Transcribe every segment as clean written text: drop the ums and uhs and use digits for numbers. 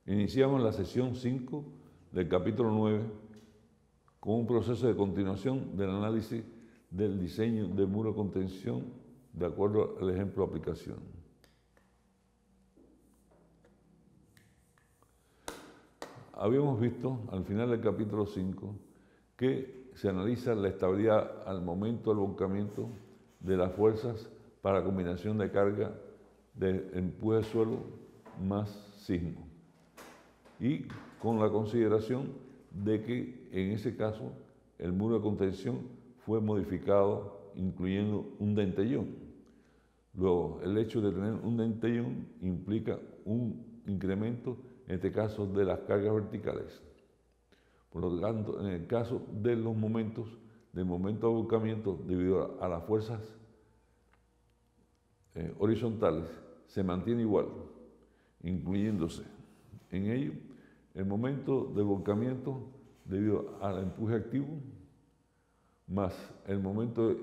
Iniciamos la sesión 5 del capítulo 9 con un proceso de continuación del análisis del diseño del muro de contención de acuerdo al ejemplo de aplicación. Habíamos visto al final del capítulo 5 que se analiza la estabilidad al momento del volcamiento de las fuerzas para la combinación de carga de empuje de suelo más sismo, y con la consideración de que en ese caso el muro de contención fue modificado incluyendo un dentellón. Luego, el hecho de tener un dentellón implica un incremento, en este caso, de las cargas verticales. Por lo tanto, en el caso de los momentos, del momento de volcamiento, debido a las fuerzas horizontales, se mantiene igual, incluyéndose en ello el momento de volcamiento debido al empuje activo, más el momento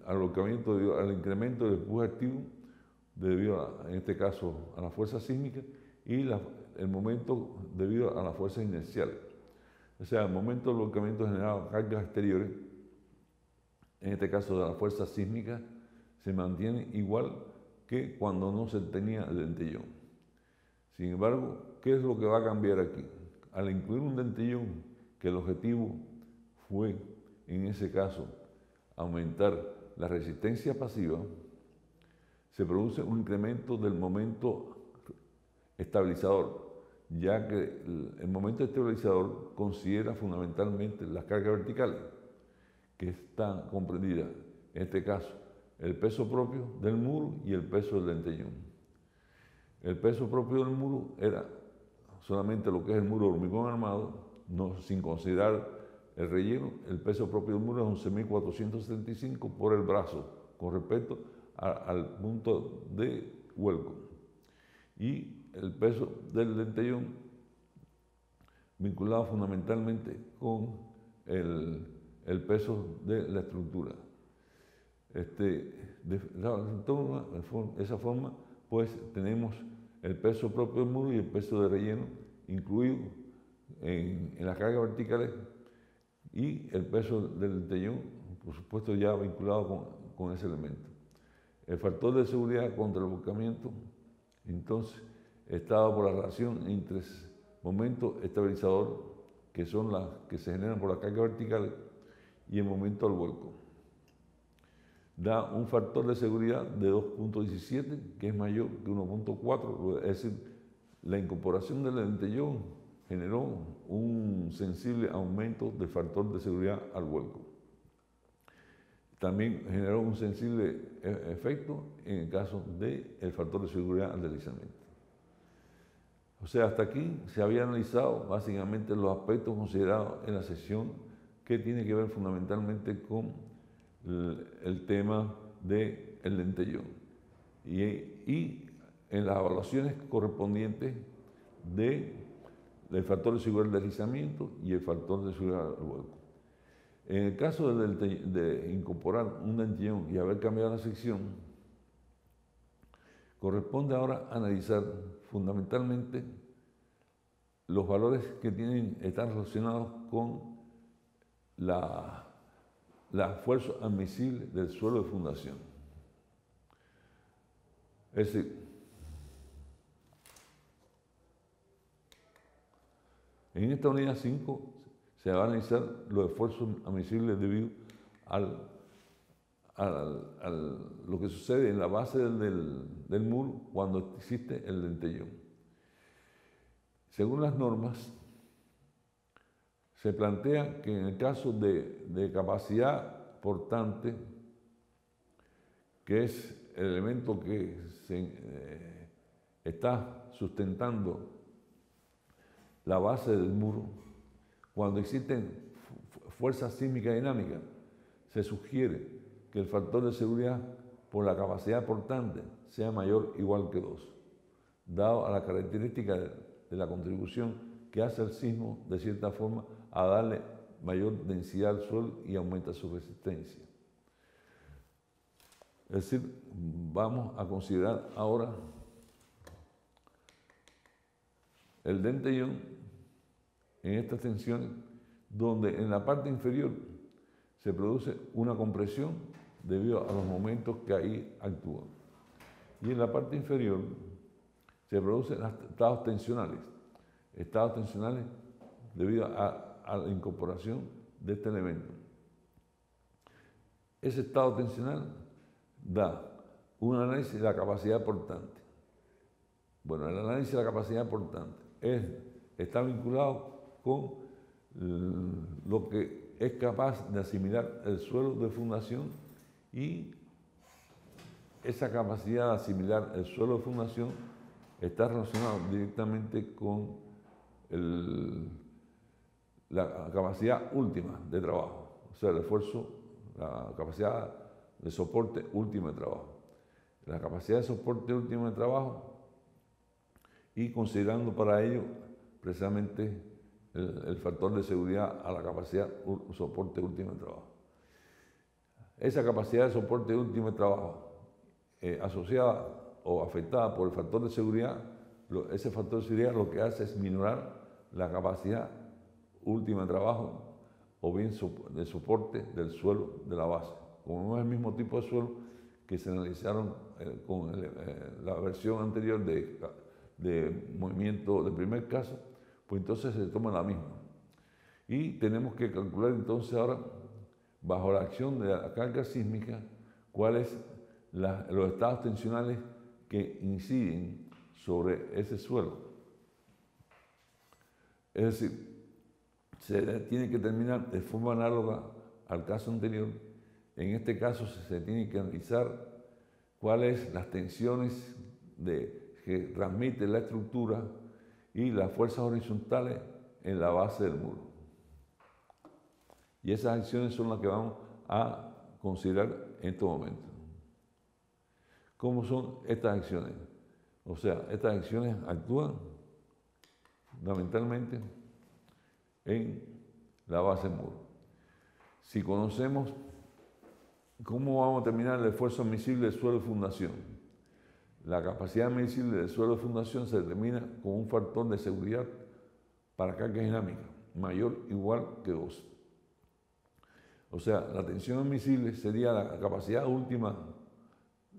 al volcamiento debido al incremento del empuje activo, debido en este caso a la fuerza sísmica, y el momento debido a la fuerza inercial. O sea, el momento del volcamiento generado cargas exteriores, en este caso de la fuerza sísmica, se mantiene igual que cuando no se tenía el dentellón. Sin embargo, ¿qué es lo que va a cambiar aquí? Al incluir un dentellón, que el objetivo fue, en ese caso, aumentar la resistencia pasiva, se produce un incremento del momento estabilizador, ya que el momento estabilizador considera fundamentalmente las cargas verticales, que están comprendidas, en este caso, el peso propio del muro y el peso del dentellón. El peso propio del muro era solamente lo que es el muro de hormigón armado, sin considerar el relleno. El peso propio del muro es 11.475 por el brazo, con respecto al punto de vuelco. Y el peso del dentellón, vinculado fundamentalmente con el peso de la estructura. De esa forma, pues tenemos el peso propio del muro y el peso de relleno incluido en las cargas verticales, y el peso del dentellón, por supuesto, ya vinculado con ese elemento. El factor de seguridad contra el volcamiento, entonces, está dado por la relación entre momento estabilizador, que son las que se generan por las cargas verticales, y el momento del vuelco. Da un factor de seguridad de 2.17, que es mayor que 1.4, es decir, la incorporación del dentellón generó un sensible aumento del factor de seguridad al vuelco. También generó un sensible efecto en el caso del factor de seguridad al deslizamiento. O sea, hasta aquí se había analizado básicamente los aspectos considerados en la sesión, que tiene que ver fundamentalmente con el tema del dentellón y en las evaluaciones correspondientes del factor de seguridad del deslizamiento y el factor de seguridad del vuelco. En el caso de incorporar un dentellón y haber cambiado la sección, corresponde ahora analizar fundamentalmente los valores que están relacionados con la fuerza admisible del suelo de fundación. Es decir, en esta unidad 5 se va a analizar los esfuerzos admisibles debido a lo que sucede en la base del muro cuando existe el dentellón. Según las normas, se plantea que en el caso de capacidad portante, que es el elemento que está sustentando la base del muro, cuando existen fuerzas sísmicas dinámicas, se sugiere que el factor de seguridad por la capacidad portante sea mayor o igual que 2, dado a la característica de la contribución que hace el sismo, de cierta forma, a darle mayor densidad al suelo y aumenta su resistencia. Es decir, vamos a considerar ahora el dente-ion en estas tensiones, donde en la parte inferior se produce una compresión debido a los momentos que ahí actúan. Y en la parte inferior se producen estados tensionales debido a la incorporación de este elemento. Ese estado tensional da un análisis de la capacidad portante. Bueno, el análisis de la capacidad portante está vinculado con lo que es capaz de asimilar el suelo de fundación, y esa capacidad de asimilar el suelo de fundación está relacionada directamente con la capacidad última de trabajo, o sea, el esfuerzo, la capacidad de soporte último de trabajo. La capacidad de soporte último de trabajo, y considerando para ello precisamente el factor de seguridad a la capacidad de soporte último de trabajo. Esa capacidad de soporte último de trabajo asociada o afectada por el factor de seguridad, ese factor de seguridad lo que hace es minorar la capacidad última de trabajo o bien de soporte del suelo de la base. Como no es el mismo tipo de suelo que se analizaron con la versión anterior de movimiento del primer caso, pues entonces se toma la misma. Y tenemos que calcular entonces ahora, bajo la acción de la carga sísmica, cuáles los estados tensionales que inciden sobre ese suelo. Es decir, se tiene que determinar de forma análoga al caso anterior. En este caso se tiene que analizar cuáles las tensiones que transmite la estructura y las fuerzas horizontales en la base del muro. Y esas acciones son las que vamos a considerar en estos momentos. ¿Cómo son estas acciones? O sea, estas acciones actúan fundamentalmente en la base del muro. Si conocemos cómo vamos a determinar el esfuerzo admisible del suelo de fundación, la capacidad admisible del suelo de fundación se determina con un factor de seguridad para carga dinámica mayor o igual que 2. O sea, la tensión admisible sería la capacidad última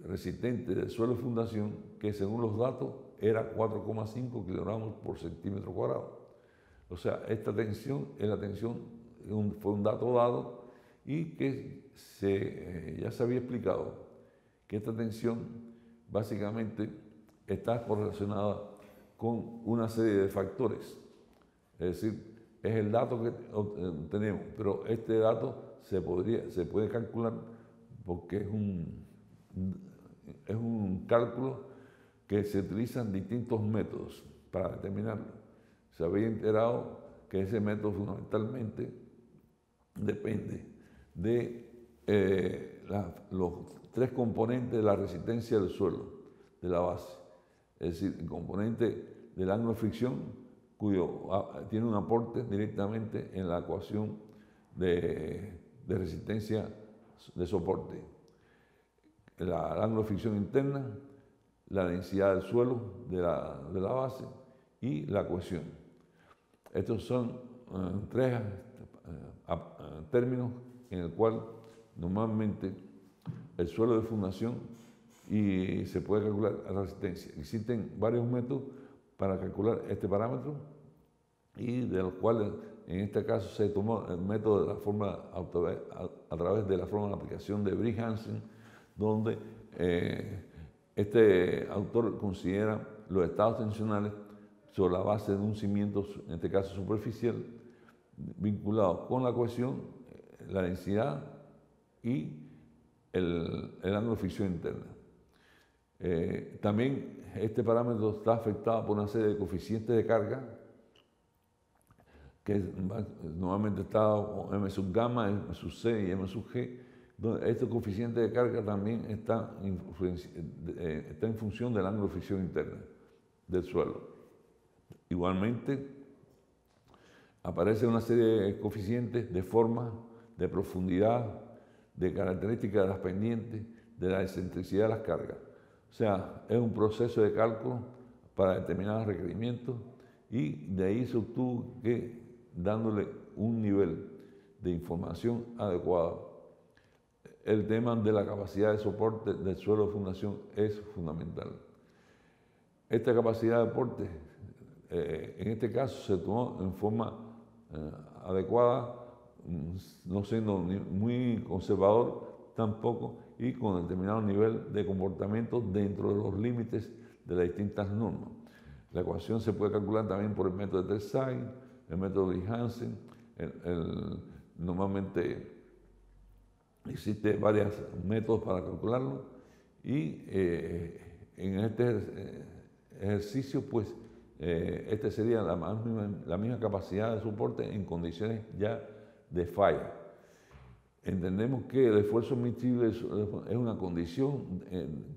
resistente del suelo de fundación, que según los datos era 4,5 kilogramos por centímetro cuadrado. O sea, esta tensión es la tensión, fue un dato dado, y que ya se había explicado que esta tensión básicamente está correlacionada con una serie de factores. Es decir, es el dato que tenemos, pero este dato se puede calcular porque es un cálculo que se utilizan distintos métodos para determinarlo. Se había enterado que ese método fundamentalmente depende de los 3 componentes de la resistencia del suelo, de la base. Es decir, el componente del ángulo de fricción, tiene un aporte directamente en la ecuación de resistencia de soporte. El ángulo de fricción interna, la densidad del suelo de la base y la cohesión. Estos son 3 términos en el cual normalmente el suelo de fundación y se puede calcular la resistencia. Existen varios métodos para calcular este parámetro, y de los cuales en este caso se tomó el método de la fórmula a través de la fórmula de aplicación de Briggs-Hansen, donde este autor considera los estados tensionales sobre la base de un cimiento, en este caso superficial, vinculados con la cohesión, la densidad y el ángulo de fricción interna. También este parámetro está afectado por una serie de coeficientes de carga, que normalmente está M sub gamma, M sub C y M sub G, donde este coeficiente de carga también está en función del ángulo de fricción interna del suelo. Igualmente, aparece una serie de coeficientes de forma, de profundidad, de características de las pendientes, de la excentricidad de las cargas. O sea, es un proceso de cálculo para determinados requerimientos, y de ahí se obtuvo que dándole un nivel de información adecuada, el tema de la capacidad de soporte del suelo de fundación es fundamental. Esta capacidad de soporte, en este caso, se tomó en forma adecuada, no siendo muy conservador tampoco, y con determinado nivel de comportamiento dentro de los límites de las distintas normas. La ecuación se puede calcular también por el método de Tersine, el método de Hansen. Normalmente existen varios métodos para calcularlo, y en este ejercicio, pues, este sería la misma capacidad de soporte en condiciones ya de falla. Entendemos que el esfuerzo admisible es una condición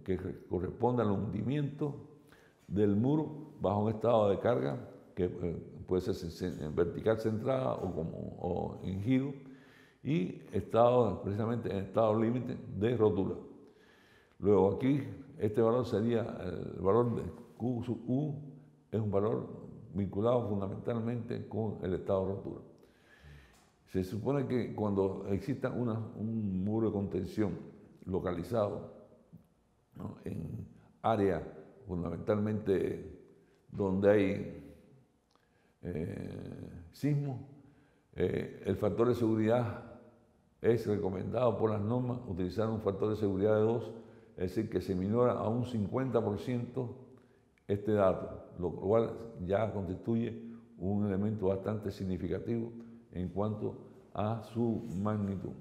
que corresponde al hundimiento del muro bajo un estado de carga que puede ser vertical centrada o en giro, y precisamente en estado límite de rotura. Luego aquí este valor sería el valor de Q sub U, es un valor vinculado fundamentalmente con el estado de rotura. Se supone que cuando exista un muro de contención localizado, ¿no?, en área fundamentalmente donde hay sismo, el factor de seguridad es recomendado por las normas utilizar un factor de seguridad de 2, es decir, que se minora a un 50% este dato, lo cual ya constituye un elemento bastante significativo en cuanto a su magnitud.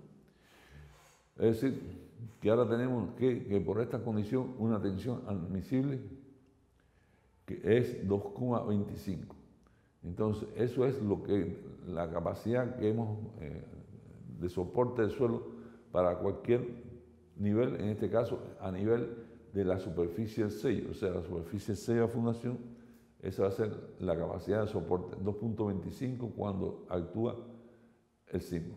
Es decir, que ahora tenemos que por esta condición una tensión admisible que es 2,25. Entonces, eso es la capacidad que hemos de soporte del suelo para cualquier nivel, en este caso a nivel de la superficie del sello, o sea, la superficie del sello de fundación, esa va a ser la capacidad de soporte, 2,25 cuando actúa el sismo.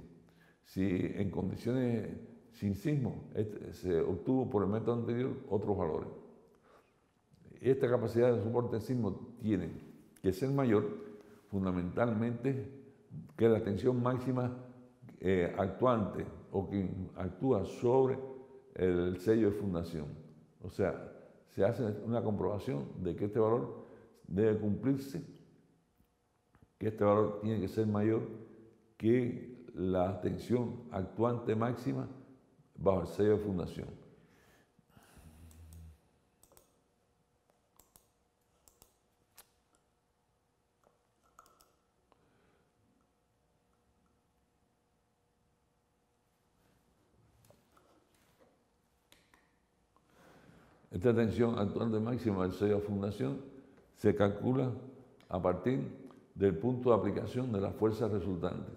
Si en condiciones sin sismo se obtuvo por el método anterior otros valores. Esta capacidad de soporte del sismo tiene que ser mayor fundamentalmente que la tensión máxima actuante o que actúa sobre el sello de fundación. O sea, se hace una comprobación de que este valor debe cumplirse, que este valor tiene que ser mayor que la tensión actuante máxima bajo el sello de fundación. Esta tensión actuante máxima del sello de fundación se calcula a partir del punto de aplicación de la fuerza resultante.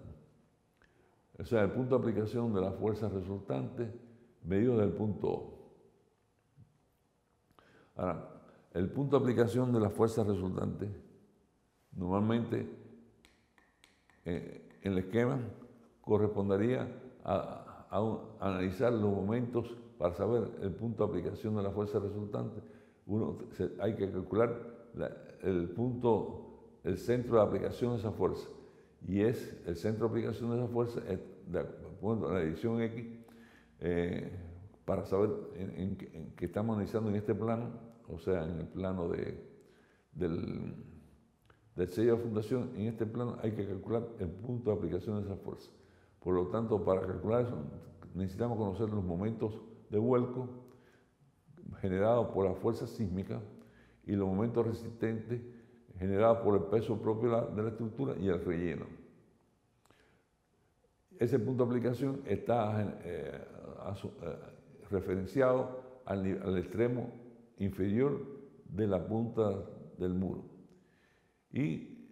O sea, el punto de aplicación de la fuerza resultante medido del punto O. Ahora, el punto de aplicación de la fuerza resultante, normalmente en el esquema correspondería a analizar los momentos para saber el punto de aplicación de la fuerza resultante. Hay que calcular el centro de aplicación de esa fuerza. Y el centro de aplicación de esa fuerza es, de acuerdo a la edición X, para saber en que estamos analizando en este plano, o sea, en el plano del sello de fundación, en este plano hay que calcular el punto de aplicación de esa fuerza. Por lo tanto, para calcular eso, necesitamos conocer los momentos de vuelco generados por la fuerza sísmica y los momentos resistentes generados por el peso propio de la estructura y el relleno. Ese punto de aplicación está referenciado al extremo inferior de la punta del muro. Y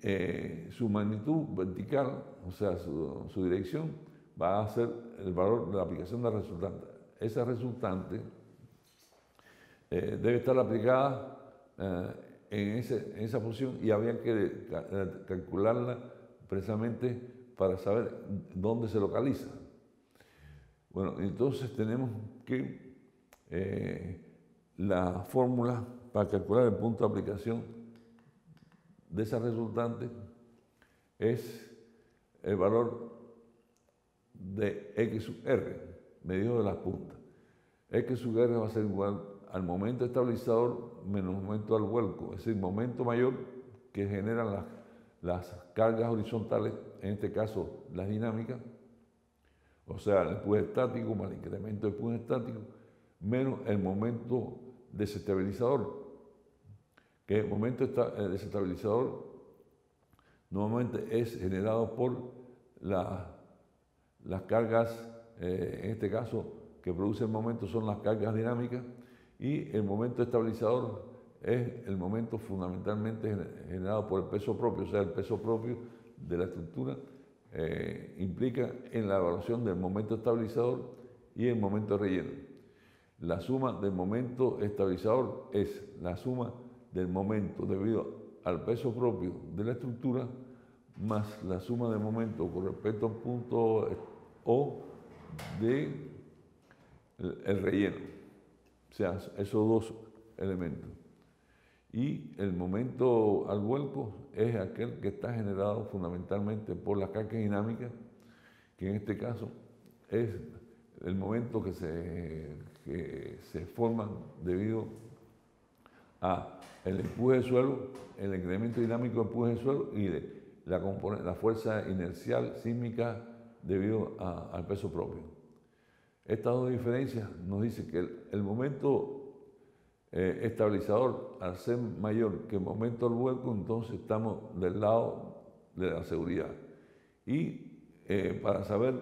su magnitud vertical, o sea, su dirección, va a ser el valor de la aplicación de la resultante. Esa resultante debe estar aplicada en esa posición y habría que calcularla precisamente para saber dónde se localiza. Bueno, entonces tenemos que la fórmula para calcular el punto de aplicación de esa resultante es el valor de X sub R, medido de las puntas. X sub R va a ser igual al momento estabilizador menos momento al vuelco, es decir, momento mayor que generan las cargas horizontales, en este caso las dinámicas, o sea, el empuje estático más el incremento del empuje estático, menos el momento desestabilizador, que el momento desestabilizador normalmente es generado por las cargas, en este caso, que produce el momento son las cargas dinámicas, y el momento estabilizador es el momento fundamentalmente generado por el peso propio, o sea, el peso propio de la estructura implica en la evaluación del momento estabilizador y el momento relleno. La suma del momento estabilizador es la suma del momento debido al peso propio de la estructura más la suma del momento con respecto al punto O de el relleno, o sea, esos dos elementos. Y el momento al vuelco es aquel que está generado fundamentalmente por las cargas dinámicas, que en este caso es el momento que se forman debido a el empuje del suelo, el incremento dinámico del empuje del suelo y la fuerza inercial sísmica debido al peso propio. Estas dos diferencias nos dicen que el momento estabilizador, al ser mayor que el momento del vuelco, entonces estamos del lado de la seguridad. Y para saber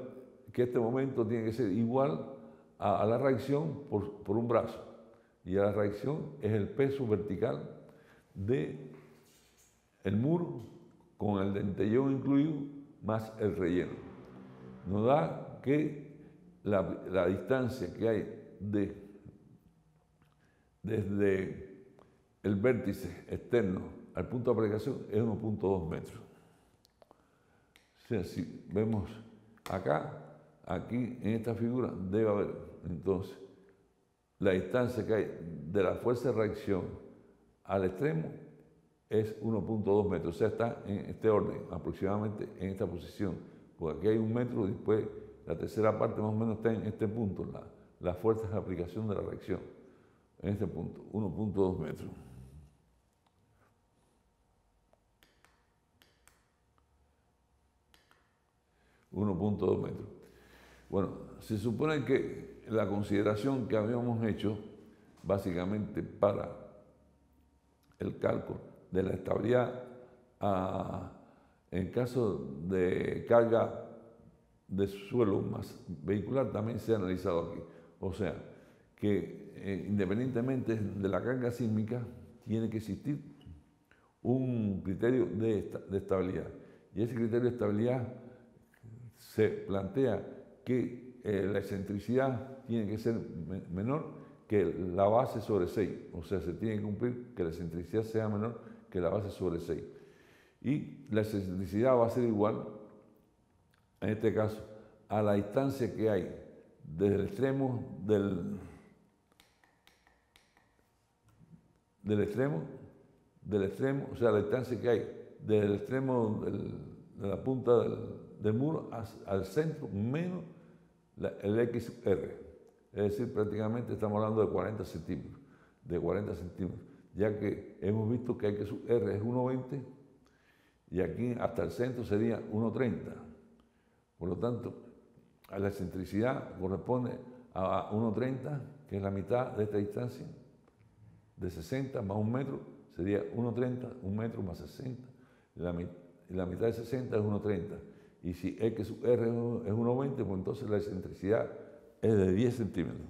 que este momento tiene que ser igual a la reacción por un brazo. Y la reacción es el peso vertical del muro con el dentellón incluido más el relleno. Nos da que la distancia que hay desde el vértice externo al punto de aplicación es 1.2 metros. O sea, si vemos acá, aquí en esta figura debe haber entonces la distancia que hay de la fuerza de reacción al extremo es 1.2 metros, o sea, está en este orden, aproximadamente en esta posición, porque aquí hay 1 metro y después la tercera parte más o menos está en este punto, la fuerza de aplicación de la reacción, en este punto, 1.2 metros. Bueno, se supone que la consideración que habíamos hecho, básicamente para el cálculo de la estabilidad en caso de carga de suelo más vehicular, también se ha analizado aquí. O sea, que independientemente de la carga sísmica, tiene que existir un criterio de estabilidad. Y ese criterio de estabilidad se plantea que la excentricidad tiene que ser menor que la base sobre 6. O sea, se tiene que cumplir que la excentricidad sea menor que la base sobre 6. Y la excentricidad va a ser igual, en este caso, a la distancia que hay desde el extremo del extremo, o sea, la distancia que hay desde el extremo de la punta del muro al centro menos el XR. Es decir, prácticamente estamos hablando de 40 centímetros, ya que hemos visto que XR es 1,20 y aquí hasta el centro sería 1,30. Por lo tanto, la excentricidad corresponde a 1,30, que es la mitad de esta distancia, de 60 más 1 metro, sería 1,30, 1 metro más 60, y la mitad de 60 es 1,30. Y si XR es 1,20, pues entonces la excentricidad es de 10 centímetros.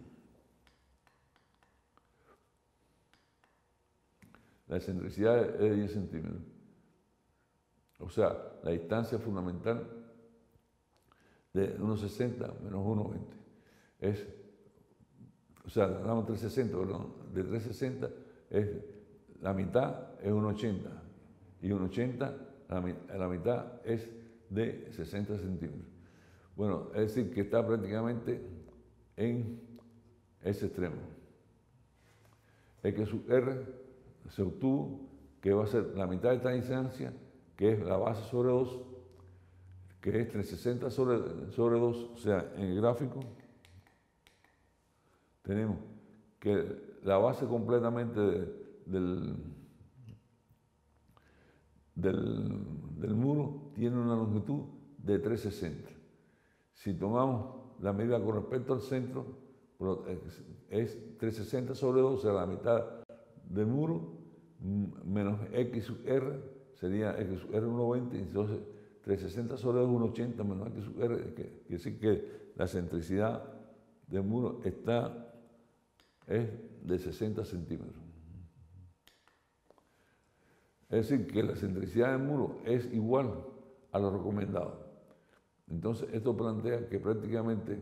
La excentricidad es de 10 centímetros. O sea, la distancia fundamental de 1,60 menos 1,20 es, o sea, damos 360, perdón, de 360 es la mitad es 1,80 y 1,80 la mitad es de 60 centímetros. Bueno, es decir, que está prácticamente en ese extremo. X sub R se obtuvo que va a ser la mitad de esta distancia, que es la base sobre 2, que es 360 sobre 2, o sea, en el gráfico tenemos que la base completamente del muro tiene una longitud de 360. Si tomamos la medida con respecto al centro, es 360 sobre 2, o sea, la mitad del muro, menos x sub r, sería x sub r 1,20, entonces 360 sobre 2 es 1,80 menos x sub r, quiere decir que la excentricidad del muro es de 60 centímetros. Es decir, que la excentricidad del muro es igual a lo recomendado. Entonces, esto plantea que prácticamente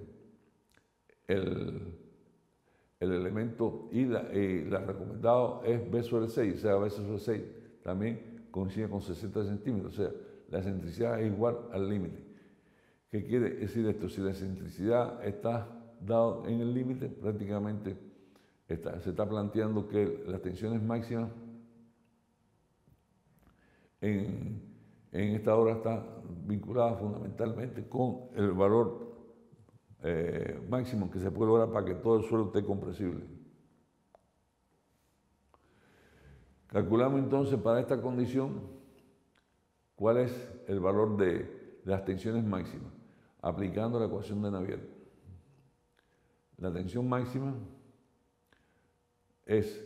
el elemento y la recomendado es B sobre 6, o sea, B sobre 6 también coincide con 60 centímetros, o sea, la excentricidad es igual al límite. ¿Qué quiere decir esto? Si la excentricidad está dada en el límite, prácticamente se está planteando que las tensiones máximas en esta obra está vinculada fundamentalmente con el valor máximo que se puede lograr para que todo el suelo esté compresible. Calculamos entonces para esta condición cuál es el valor de las tensiones máximas, aplicando la ecuación de Navier. La tensión máxima es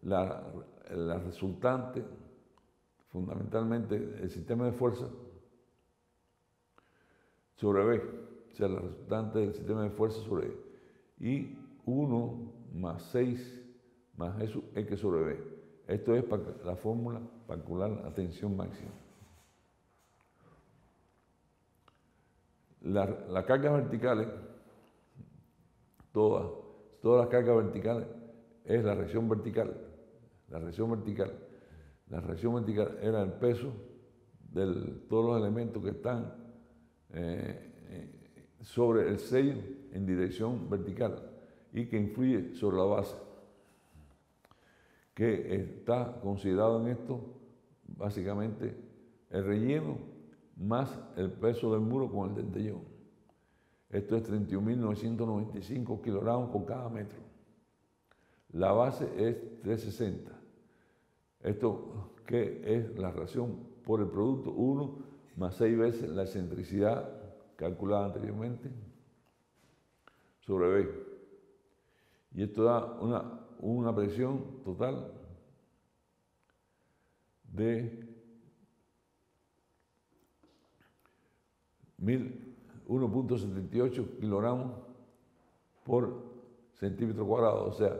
la resultante, fundamentalmente, del sistema de fuerza sobre B, o sea, la resultante del sistema de fuerza sobre B, y 1 más 6 más X sobre B. Esto es la fórmula para calcular la tensión máxima. Las cargas verticales, todas las cargas verticales, es la reacción vertical. La reacción vertical era el peso de todos los elementos que están sobre el sello en dirección vertical y que influye sobre la base, que está considerado en esto básicamente el relleno más el peso del muro con el dentellón. Esto es 31.995 kilogramos por cada metro. La base es 360. Esto que es la relación por el producto 1 más 6 veces la excentricidad calculada anteriormente sobre B. Y esto da una presión total de 1.78 kilogramos por centímetro cuadrado, o sea,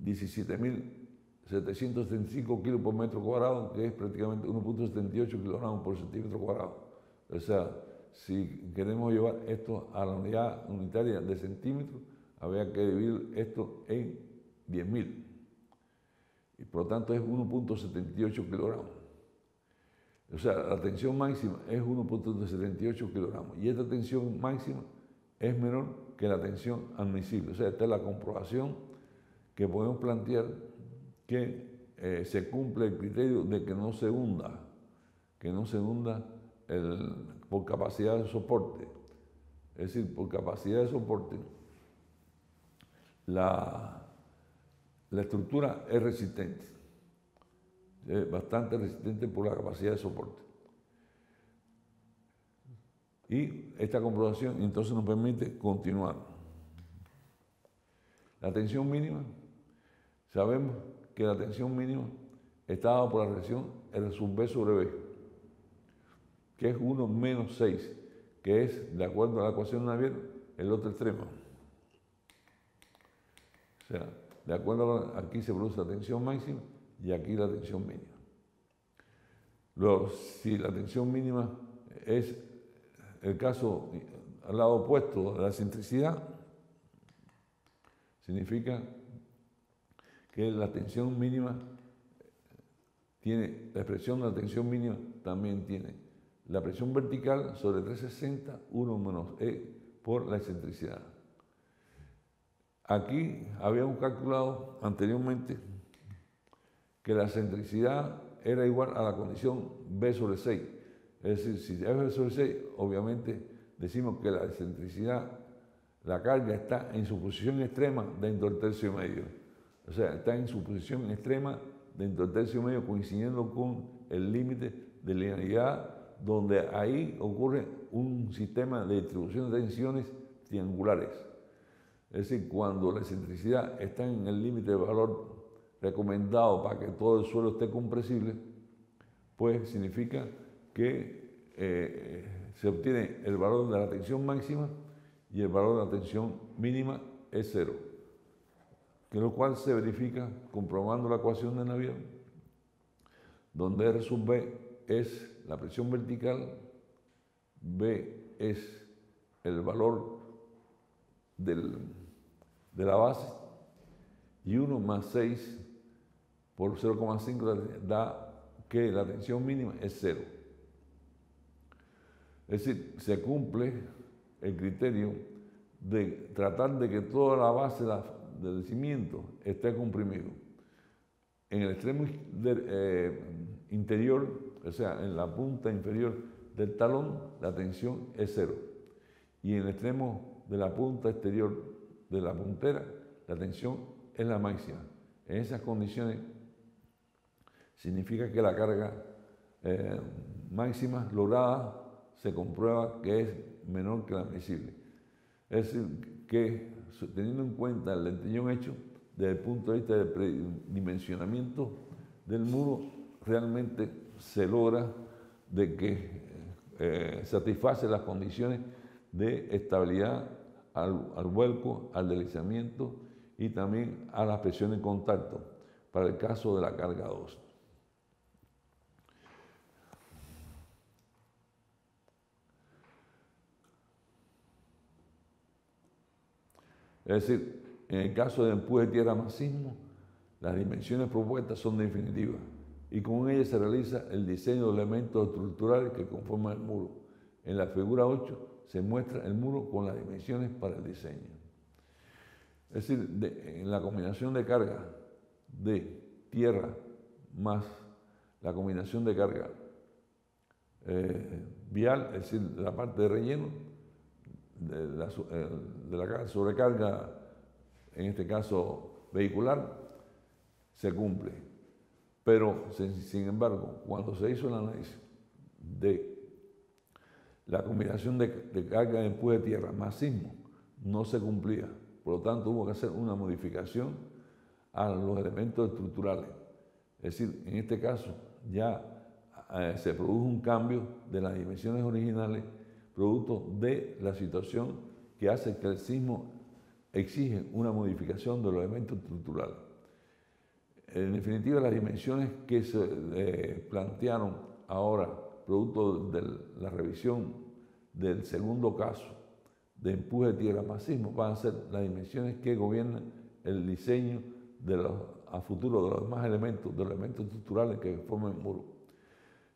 17.735 kilos por metro cuadrado, que es prácticamente 1.78 kilogramos por centímetro cuadrado. O sea, si queremos llevar esto a la unidad unitaria de centímetros, habría que dividir esto en 10.000. Y por lo tanto es 1.78 kilogramos. O sea, la tensión máxima es 1.78 kilogramos. Y esta tensión máxima es menor que la tensión admisible. O sea, esta es la comprobación que podemos plantear que se cumple el criterio de que no se hunda por capacidad de soporte. Es decir, por capacidad de soporte, la estructura es resistente, es bastante resistente por la capacidad de soporte. Y esta comprobación entonces nos permite continuar. La tensión mínima, sabemos que la tensión mínima está dada por la relación R sub B sobre B, que es 1 menos 6, que es, de acuerdo a la ecuación de Navier, el otro extremo. O sea, de acuerdo aquí se produce la tensión máxima y aquí la tensión mínima. Luego, si la tensión mínima es el caso al lado opuesto de la excentricidad, significa que la tensión mínima tiene, la expresión de la tensión mínima también tiene la presión vertical sobre 360, 1 menos E por la excentricidad. Aquí habíamos calculado anteriormente que la excentricidad era igual a la condición B sobre 6. Es decir, si es B sobre 6, obviamente decimos que la excentricidad, la carga está en su posición extrema dentro del tercio medio. O sea, está en su posición extrema dentro del tercio medio coincidiendo con el límite de linealidad, donde ahí ocurre un sistema de distribución de tensiones triangulares. Es decir, cuando la excentricidad está en el límite de valor recomendado para que todo el suelo esté compresible, pues significa que se obtiene el valor de la tensión máxima y el valor de la tensión mínima es 0, que lo cual se verifica comprobando la ecuación de Navier, donde R sub B es la presión vertical, B es el valor de la base, y 1 más 6 por 0,5 da que la tensión mínima es 0. Es decir, se cumple el criterio de tratar de que toda la base del cimiento esté comprimido. En el extremo interior, o sea, en la punta inferior del talón, la tensión es 0. Y en el extremo de la punta exterior de la puntera, la tensión es la máxima. En esas condiciones significa que la carga máxima lograda se comprueba que es menor que la admisible. Es decir, que teniendo en cuenta el lentillón hecho desde el punto de vista del predimensionamiento del muro, realmente se logra de que satisface las condiciones de estabilidad al vuelco, al deslizamiento y también a la presión en contacto para el caso de la carga 2. Es decir, en el caso de empuje de tierra más sismo, las dimensiones propuestas son definitivas y con ellas se realiza el diseño de elementos estructurales que conforman el muro. En la figura 8 se muestra el muro con las dimensiones para el diseño. Es decir, en la combinación de carga de tierra más la combinación de carga vial, es decir, la parte de relleno, de la sobrecarga, en este caso vehicular, se cumple. Pero, sin embargo, cuando se hizo el análisis de la combinación de carga de empuje de tierra más sismo, no se cumplía. Por lo tanto, hubo que hacer una modificación a los elementos estructurales. Es decir, en este caso ya se produjo un cambio de las dimensiones originales producto de la situación que hace que el sismo exige una modificación de los elementos estructurales. En definitiva, las dimensiones que se plantearon ahora, producto de la revisión del segundo caso de empuje de tierra más sismo, van a ser las dimensiones que gobiernan el diseño a futuro de los demás elementos, de los elementos estructurales que forman el muro.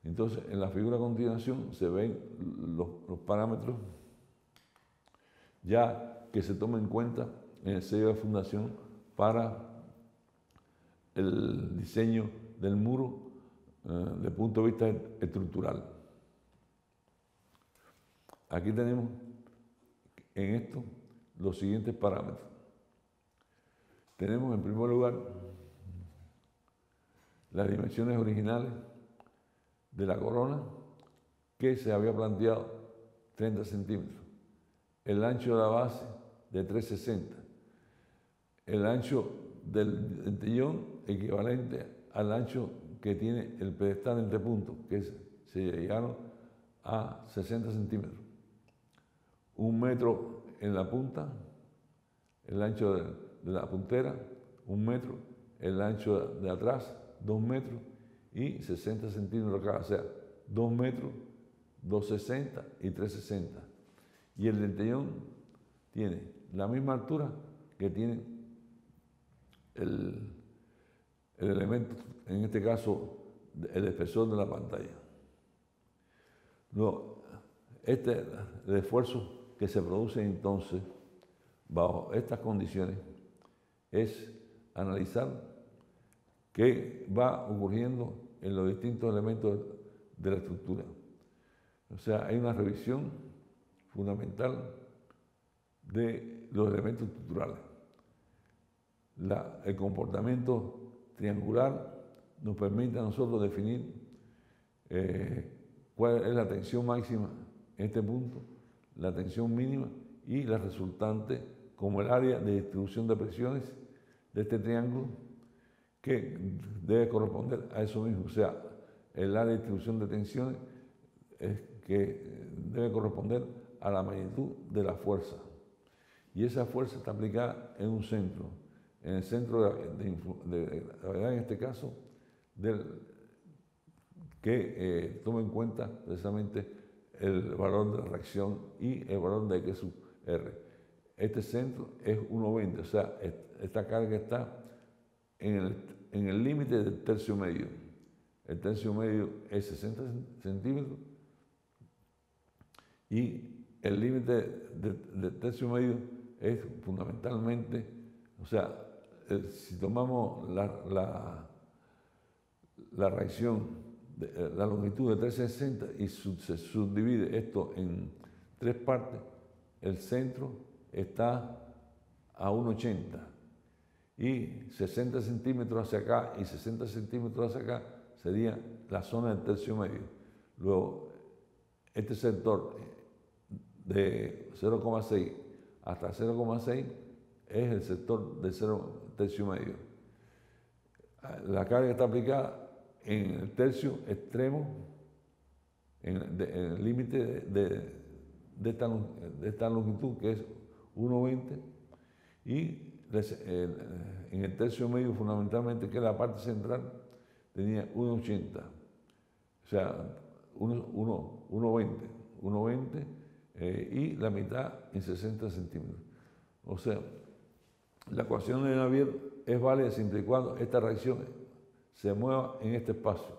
Entonces, en la figura a continuación se ven los parámetros ya que se toman en cuenta en el sello de fundación para el diseño del muro desde el punto de vista estructural. Aquí tenemos en esto los siguientes parámetros. Tenemos en primer lugar las dimensiones originales de la corona que se había planteado 30 centímetros, el ancho de la base de 360, el ancho del lentillón equivalente al ancho que tiene el pedestal entre puntos, que se llegaron a 60 centímetros, 1 metro en la punta, el ancho de la puntera, 1 metro, el ancho de atrás, 2 metros y 60 centímetros cada, o sea, 2 metros, 260 y 360. Y el lentillón tiene la misma altura que tiene el elemento, en este caso, el espesor de la pantalla. El esfuerzo que se produce entonces, bajo estas condiciones, es analizar que va ocurriendo en los distintos elementos de la estructura. O sea, hay una revisión fundamental de los elementos estructurales. El comportamiento triangular nos permite a nosotros definir cuál es la tensión máxima en este punto, la tensión mínima y la resultante como el área de distribución de presiones de este triángulo, que debe corresponder a eso mismo. O sea, el área de distribución de tensiones que debe corresponder a la magnitud de la fuerza. Y esa fuerza está aplicada en un centro, en el centro de gravedad, en este caso, que toma en cuenta precisamente el valor de la reacción y el valor de X sub R. Este centro es 1,20, o sea, esta carga está en el límite del tercio medio. El tercio medio es 60 centímetros y el límite del tercio medio es fundamentalmente, o sea, si tomamos la reacción, la longitud de 360 y se subdivide esto en 3 partes, el centro está a 1,80 y 60 centímetros hacia acá y 60 centímetros hacia acá sería la zona del tercio medio. Luego, este sector de 0,6 hasta 0,6 es el sector de 0 tercio medio. La carga está aplicada en el tercio extremo, en el límite de esta longitud, que es 1,20, y en el tercio medio, fundamentalmente, que es la parte central, tenía 1,80, o sea, 1,20, y la mitad en 60 centímetros. O sea, la ecuación de Navier es válida siempre y cuando esta reacción se mueva en este espacio,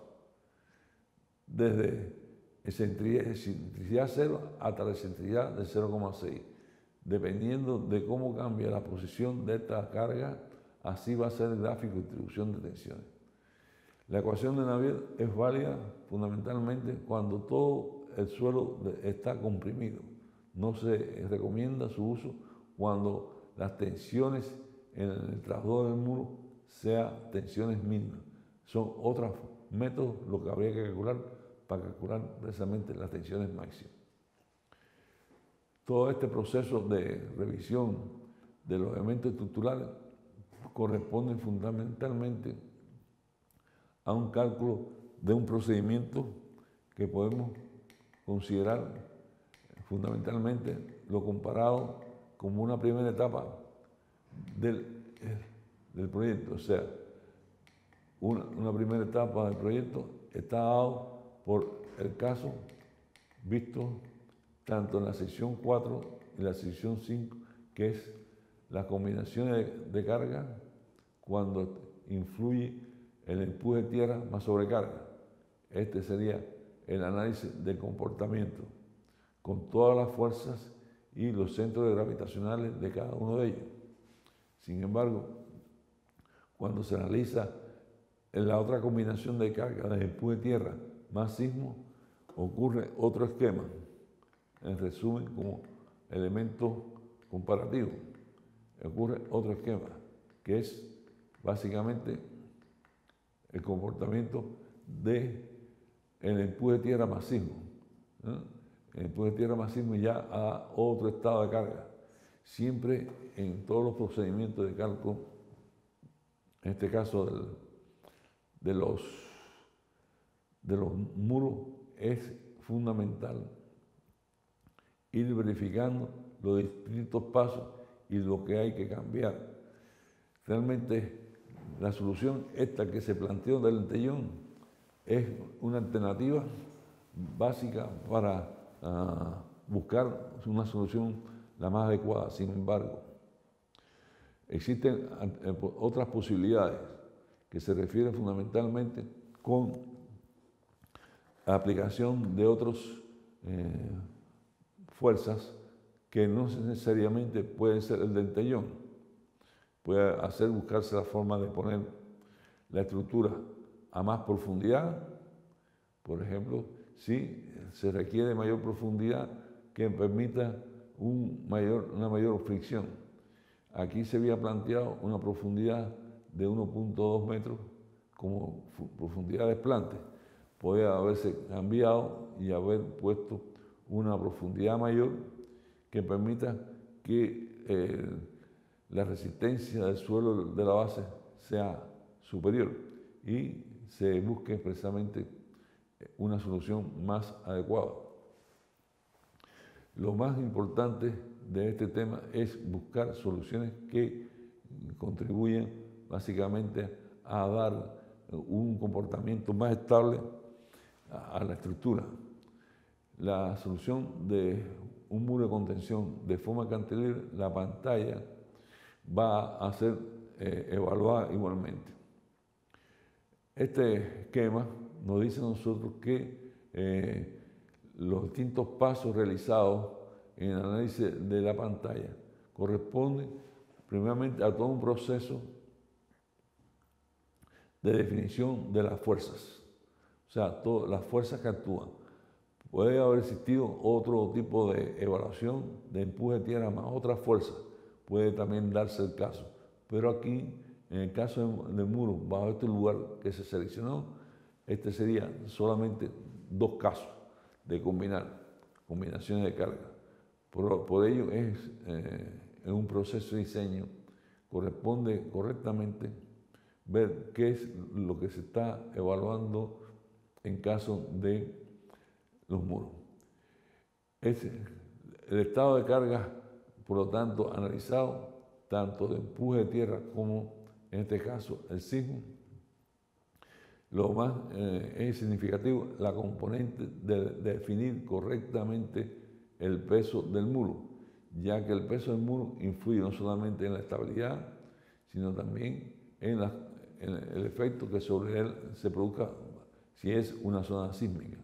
desde excentricidad 0 hasta la excentricidad de 0,6. Dependiendo de cómo cambia la posición de esta carga, así va a ser el gráfico de distribución de tensiones. La ecuación de Navier es válida fundamentalmente cuando todo el suelo está comprimido. No se recomienda su uso cuando las tensiones en el trasbordo del muro sean tensiones mínimas. Son otros métodos lo que habría que calcular para calcular precisamente las tensiones máximas. Todo este proceso de revisión de los elementos estructurales corresponde fundamentalmente a un cálculo de un procedimiento que podemos considerar fundamentalmente lo comparado como una primera etapa del proyecto. O sea, una primera etapa del proyecto está dado por el caso visto tanto en la sección 4 y la sección 5, que es la combinación de carga cuando influye el empuje de tierra más sobrecarga. Este sería el análisis del comportamiento con todas las fuerzas y los centros gravitacionales de cada uno de ellos. Sin embargo, cuando se analiza la otra combinación de carga de empuje de tierra más sismo, ocurre otro esquema. En resumen, como elemento comparativo, ocurre otro esquema, que es básicamente el comportamiento del empuje de tierra más sismo. El empuje de tierra más sismo ya a otro estado de carga. Siempre en todos los procedimientos de cálculo, en este caso de los muros, es fundamental ir verificando los distintos pasos y lo que hay que cambiar. Realmente la solución esta que se planteó del lentellón es una alternativa básica para buscar una solución la más adecuada. Sin embargo, existen otras posibilidades que se refieren fundamentalmente con la aplicación de otras fuerzas que no necesariamente pueden ser el lentellón. Puede buscarse la forma de poner la estructura a más profundidad. Por ejemplo, si se requiere mayor profundidad que permita una mayor fricción. Aquí se había planteado una profundidad de 1.2 metros como profundidad de desplante. Puede haberse cambiado y haber puesto una profundidad mayor que permita que la resistencia del suelo de la base sea superior y se busque expresamente una solución más adecuada. Lo más importante de este tema es buscar soluciones que contribuyan básicamente a dar un comportamiento más estable a la estructura. La solución de un muro de contención de forma cantilever, la pantalla va a ser evaluada igualmente. Este esquema nos dice a nosotros que los distintos pasos realizados en el análisis de la pantalla corresponden primeramente a todo un proceso de definición de las fuerzas, o sea, todas las fuerzas que actúan. Puede haber existido otro tipo de evaluación de empuje de tierra más otras fuerzas, puede también darse el caso, pero aquí, en el caso del muro, bajo este lugar que se seleccionó, este sería solamente dos casos de combinaciones de carga. Por ello en un proceso de diseño corresponde correctamente ver qué es lo que se está evaluando en caso de los muros. El estado de carga, por lo tanto, analizado tanto de empuje de tierra como, en este caso, el sismo. Lo más es significativo la componente de definir correctamente el peso del muro, ya que el peso del muro influye no solamente en la estabilidad, sino también en el efecto que sobre él se produzca si es una zona sísmica.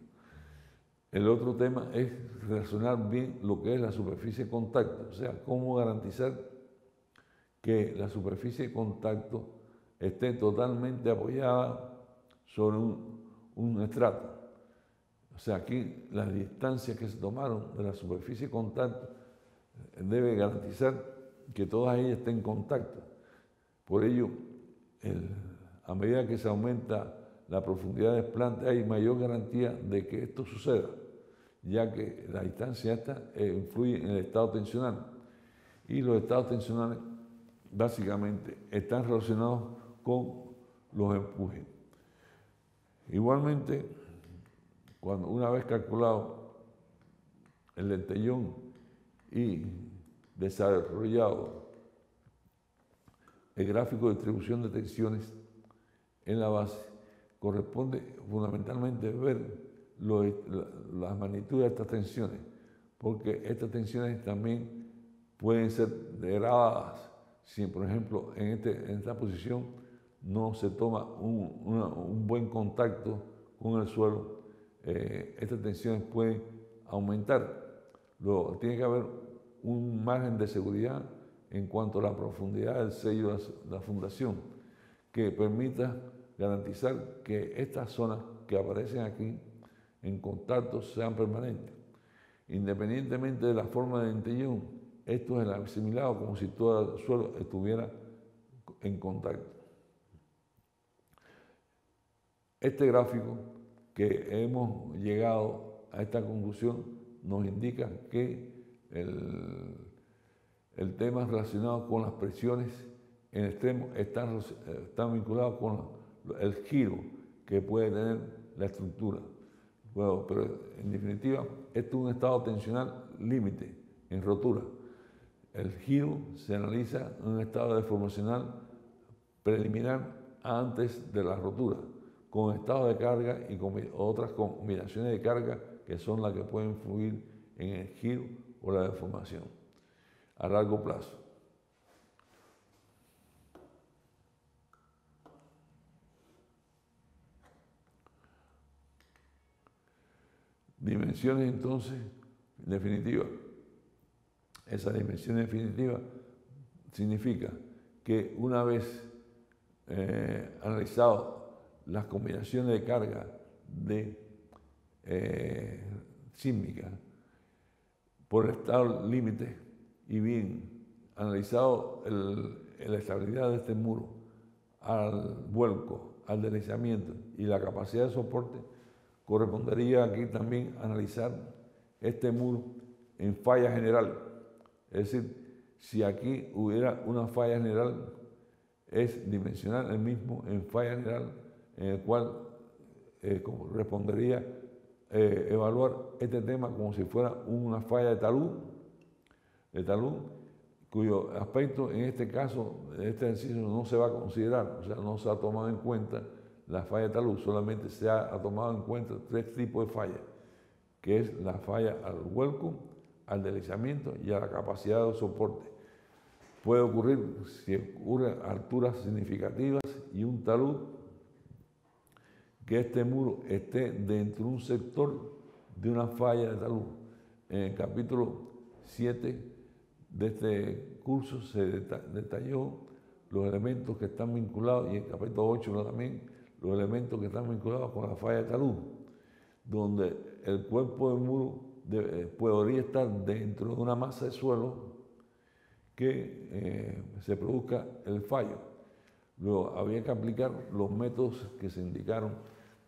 El otro tema es relacionar bien lo que es la superficie de contacto, o sea, cómo garantizar que la superficie de contacto esté totalmente apoyada sobre un estrato. O sea, aquí las distancias que se tomaron de la superficie de contacto debe garantizar que todas ellas estén en contacto. Por ello, a medida que se aumenta la profundidad del desplante, hay mayor garantía de que esto suceda, ya que la distancia esta influye en el estado tensional. Y los estados tensionales básicamente están relacionados con los empujes. Igualmente, una vez calculado el lentellón y desarrollado el gráfico de distribución de tensiones en la base, corresponde fundamentalmente ver las magnitudes de estas tensiones, porque estas tensiones también pueden ser degradadas si, por ejemplo, en esta posición no se toma un buen contacto con el suelo. Estas tensiones pueden aumentar. Luego, tiene que haber un margen de seguridad en cuanto a la profundidad del sello de la fundación, que permita garantizar que estas zonas que aparecen aquí en contacto sean permanentes. Independientemente de la forma de lentellón, esto es asimilado como si todo el suelo estuviera en contacto. Este gráfico que hemos llegado a esta conclusión nos indica que el tema relacionado con las presiones en extremo está vinculado con el giro que puede tener la estructura. Bueno, pero en definitiva, esto es un estado tensional límite en rotura. El giro se analiza en un estado deformacional preliminar antes de la rotura, con estado de carga y con otras combinaciones de carga que son las que pueden influir en el giro o la deformación a largo plazo. Dimensiones entonces definitivas. Esa dimensión definitiva significa que una vez analizado las combinaciones de carga de sísmica por estado límite y bien analizado la estabilidad de este muro al vuelco, al deslizamiento y la capacidad de soporte, correspondería aquí también analizar este muro en falla general. Es decir, si aquí hubiera una falla general, es dimensional el mismo en falla general, en el cual correspondería evaluar este tema como si fuera una falla de talud, cuyo aspecto en este caso, en este ejercicio, no se va a considerar, o sea, no se ha tomado en cuenta la falla de talud, solamente se ha tomado en cuenta 3 tipos de fallas, que es la falla al vuelco, al deslizamiento y a la capacidad de soporte. Puede ocurrir, si ocurre a alturas significativas y un talud, que este muro esté dentro de un sector de una falla de talud. En el capítulo 7 de este curso se detalló los elementos que están vinculados, y en el capítulo 8 también, los elementos que están vinculados con la falla de talud, donde el cuerpo del muro podría estar dentro de una masa de suelo que se produzca el fallo. Luego había que aplicar los métodos que se indicaron,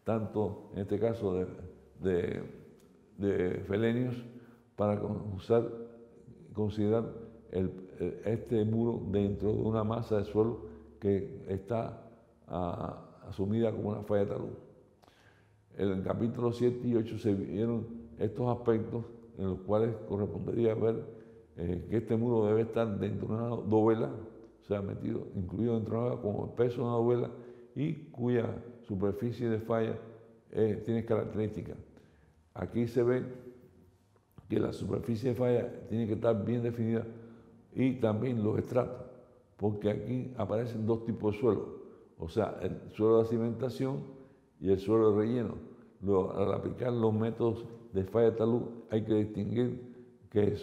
tanto en este caso de Felenius, para considerar este muro dentro de una masa de suelo que está asumida como una falla de talud. En el capítulo 7 y 8 se vieron estos aspectos en los cuales correspondería ver que este muro debe estar dentro de una dovela, o sea, incluido dentro de una como el peso de una dovela, y cuya superficie de falla tiene características. Aquí se ve que la superficie de falla tiene que estar bien definida y también los estratos, porque aquí aparecen 2 tipos de suelo, o sea, el suelo de cimentación y el suelo de relleno. Luego, al aplicar los métodos de falla de talud, hay que distinguir que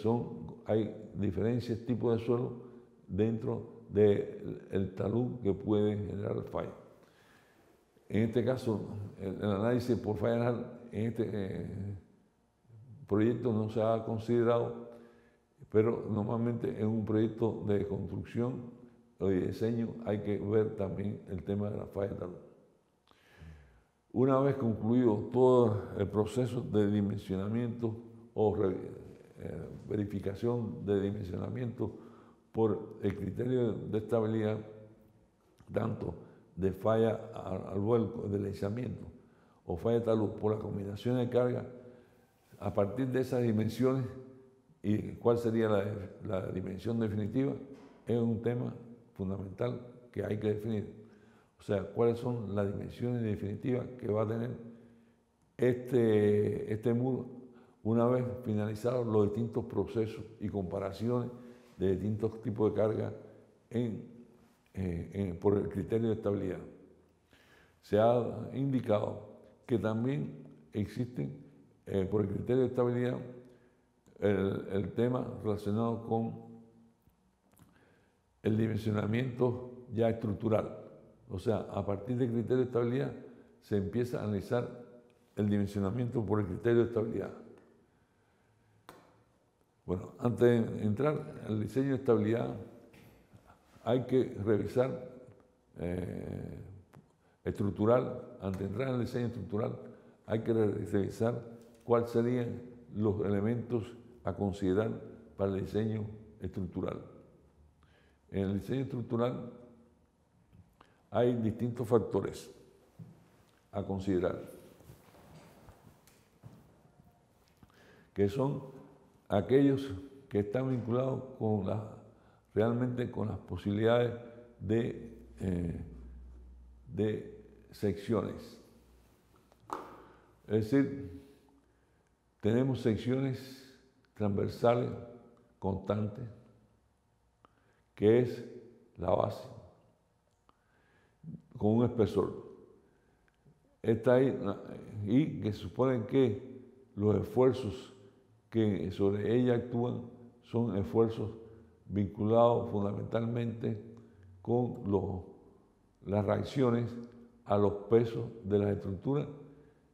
hay diferentes tipos de suelo dentro del talud que pueden generar falla. En este caso, el análisis por falla general en este proyecto no se ha considerado, pero normalmente en un proyecto de construcción o de diseño hay que ver también el tema de la falla de talud. Una vez concluido todo el proceso de dimensionamiento o verificación de dimensionamiento por el criterio de estabilidad, tanto de falla al vuelco, de deslizamiento o falla de talud por la combinación de carga, a partir de esas dimensiones y cuál sería la dimensión definitiva, es un tema fundamental que hay que definir. O sea, cuáles son las dimensiones definitivas que va a tener este muro una vez finalizados los distintos procesos y comparaciones de distintos tipos de carga por el criterio de estabilidad. Se ha indicado que también existen, por el criterio de estabilidad, el tema relacionado con el dimensionamiento ya estructural. O sea, a partir del criterio de estabilidad se empieza a analizar el dimensionamiento por el criterio de estabilidad. Bueno, antes de entrar al diseño de estabilidad, hay que revisar antes de entrar en el diseño estructural, hay que revisar cuáles serían los elementos a considerar para el diseño estructural. En el diseño estructural hay distintos factores a considerar, que son aquellos que están vinculados realmente con las posibilidades de secciones. Es decir, tenemos secciones transversales constantes, que es la base, con un espesor. Está ahí, y que supone que los esfuerzos que sobre ella actúan son esfuerzos vinculados fundamentalmente con las reacciones a los pesos de las estructuras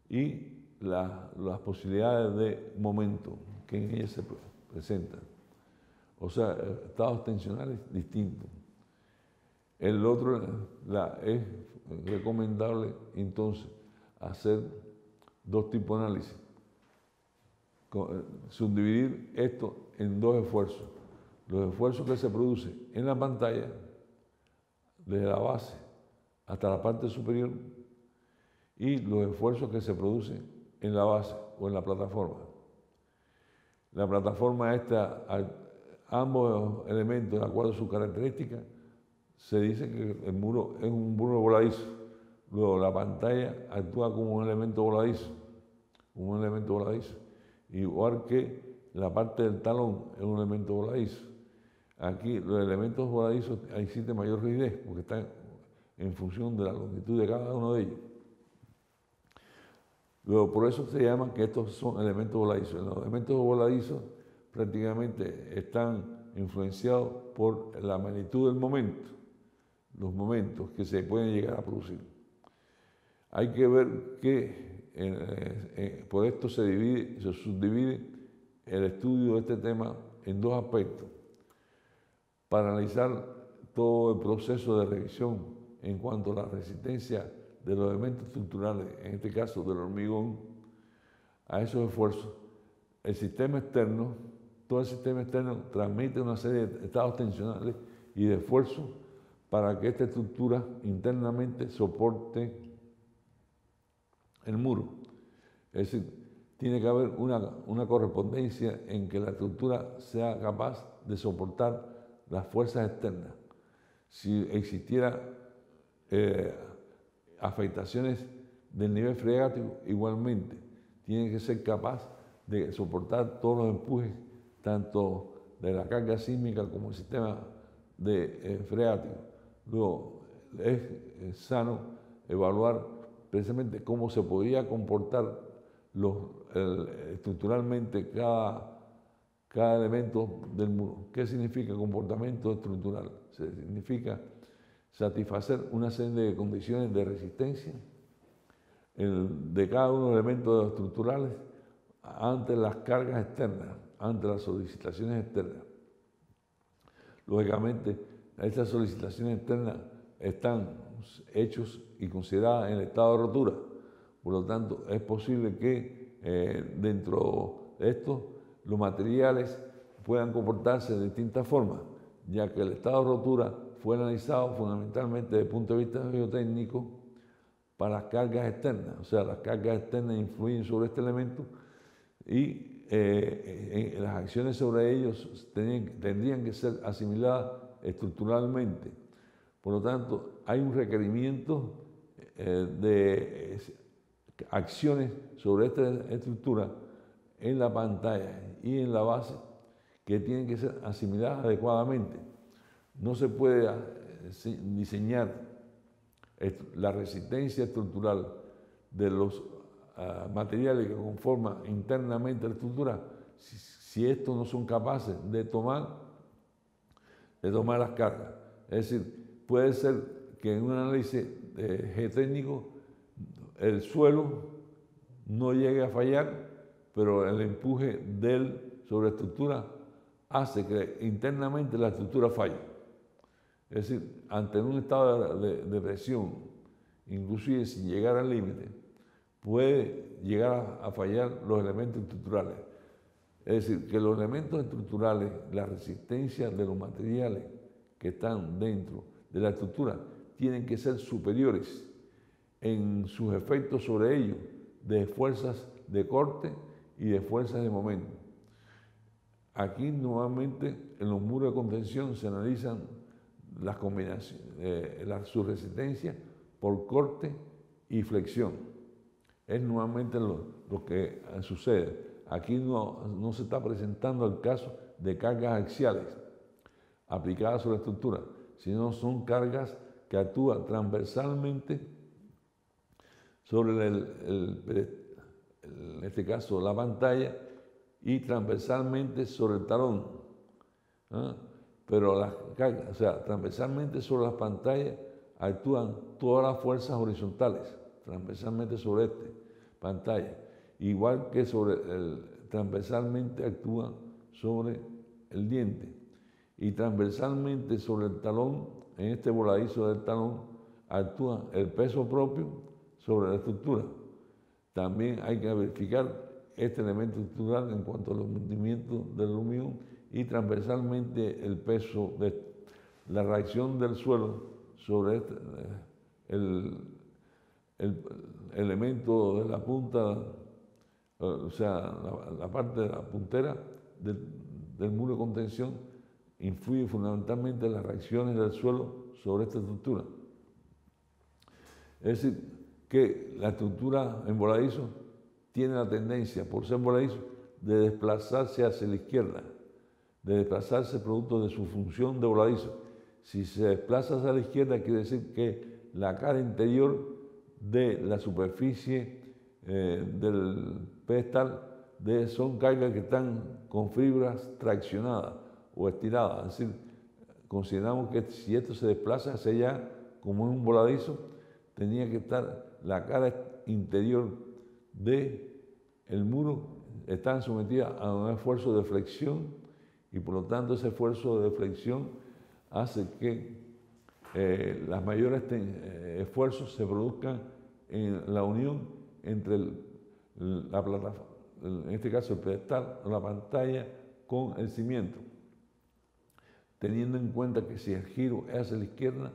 y las posibilidades de momento que en ellas se presentan. O sea, estados tensionales distintos. El otro, es recomendable entonces hacer dos tipos de análisis. Subdividir esto en dos esfuerzos. Los esfuerzos que se producen en la pantalla, desde la base hasta la parte superior, y los esfuerzos que se producen en la base o en la plataforma. La plataforma esta, ambos elementos, de acuerdo a sus características, se dice que el muro es un muro voladizo. Luego la pantalla actúa como un elemento voladizo, igual que la parte del talón es un elemento voladizo. Aquí los elementos voladizos existe mayor rigidez porque están en función de la longitud de cada uno de ellos. Luego, por eso se llama que estos son elementos voladizos. Los elementos voladizos prácticamente están influenciados por la magnitud del momento, los momentos que se pueden llegar a producir. Hay que ver que por esto se subdivide el estudio de este tema en dos aspectos. Para analizar todo el proceso de revisión en cuanto a la resistencia de los elementos estructurales, en este caso del hormigón, a esos esfuerzos, el sistema externo, todo el sistema externo transmite una serie de estados tensionales y de esfuerzos para que esta estructura internamente soporte el muro. Es decir, tiene que haber una correspondencia en que la estructura sea capaz de soportar las fuerzas externas. Si existiera afectaciones del nivel freático, igualmente tiene que ser capaz de soportar todos los empujes, tanto de la carga sísmica como el sistema freático. Luego, es sano evaluar precisamente cómo se podía comportar estructuralmente cada elemento del muro. ¿Qué significa comportamiento estructural? Significa satisfacer una serie de condiciones de resistencia de cada uno de los elementos estructurales ante las cargas externas, ante las solicitaciones externas. Lógicamente, estas solicitaciones externas están hechos y consideradas en el estado de rotura. Por lo tanto, es posible que dentro de esto los materiales puedan comportarse de distintas formas, ya que el estado de rotura fue analizado fundamentalmente desde el punto de vista geotécnico para las cargas externas. O sea, las cargas externas influyen sobre este elemento y las acciones sobre ellos tendrían que ser asimiladas estructuralmente. Por lo tanto, hay un requerimiento de acciones sobre esta estructura en la pantalla y en la base que tienen que ser asimiladas adecuadamente. No se puede diseñar la resistencia estructural de los materiales que conforman internamente la estructura si estos no son capaces de tomar las cargas. Es decir, puede ser que en un análisis geotécnico el suelo no llegue a fallar, pero el empuje de él sobre la estructura hace que internamente la estructura falle. Es decir, ante un estado de presión, inclusive sin llegar al límite, puede llegar a fallar los elementos estructurales. Es decir, que los elementos estructurales, la resistencia de los materiales que están dentro de la estructura, tienen que ser superiores en sus efectos sobre ellos de fuerzas de corte y de fuerzas de momento. Aquí nuevamente en los muros de contención se analizan las combinaciones, su resistencia por corte y flexión. Es nuevamente lo que sucede. Aquí no se está presentando el caso de cargas axiales aplicadas sobre la estructura, sino son cargas que actúan transversalmente sobre en este caso la pantalla y transversalmente sobre el talón. Pero las cargas, o sea, transversalmente sobre las pantallas actúan todas las fuerzas horizontales, transversalmente sobre pantalla, igual que transversalmente actúan sobre el diente y transversalmente sobre el talón. En este voladizo del talón actúa el peso propio sobre la estructura. También hay que verificar este elemento estructural en cuanto a los movimientos del hormigón y transversalmente el peso de la reacción del suelo sobre el elemento de la punta, o sea, la parte de la puntera del muro de contención influye fundamentalmente en las reacciones del suelo sobre esta estructura. Es decir, que la estructura en voladizo tiene la tendencia, por ser voladizo, de desplazarse hacia la izquierda, de desplazarse producto de su función de voladizo. Si se desplaza hacia la izquierda, quiere decir que la cara interior de la superficie del pedestal son cargas que están con fibras traccionadas o estiradas. Es decir, consideramos que si esto se desplaza hacia allá, como es un voladizo, tenía que estar la cara interior del muro, está sometida a un esfuerzo de flexión y por lo tanto ese esfuerzo de flexión hace que los mayores esfuerzos se produzcan en la unión entre la plataforma, en este caso el pedestal o la pantalla, con el cimiento, teniendo en cuenta que si el giro es hacia la izquierda,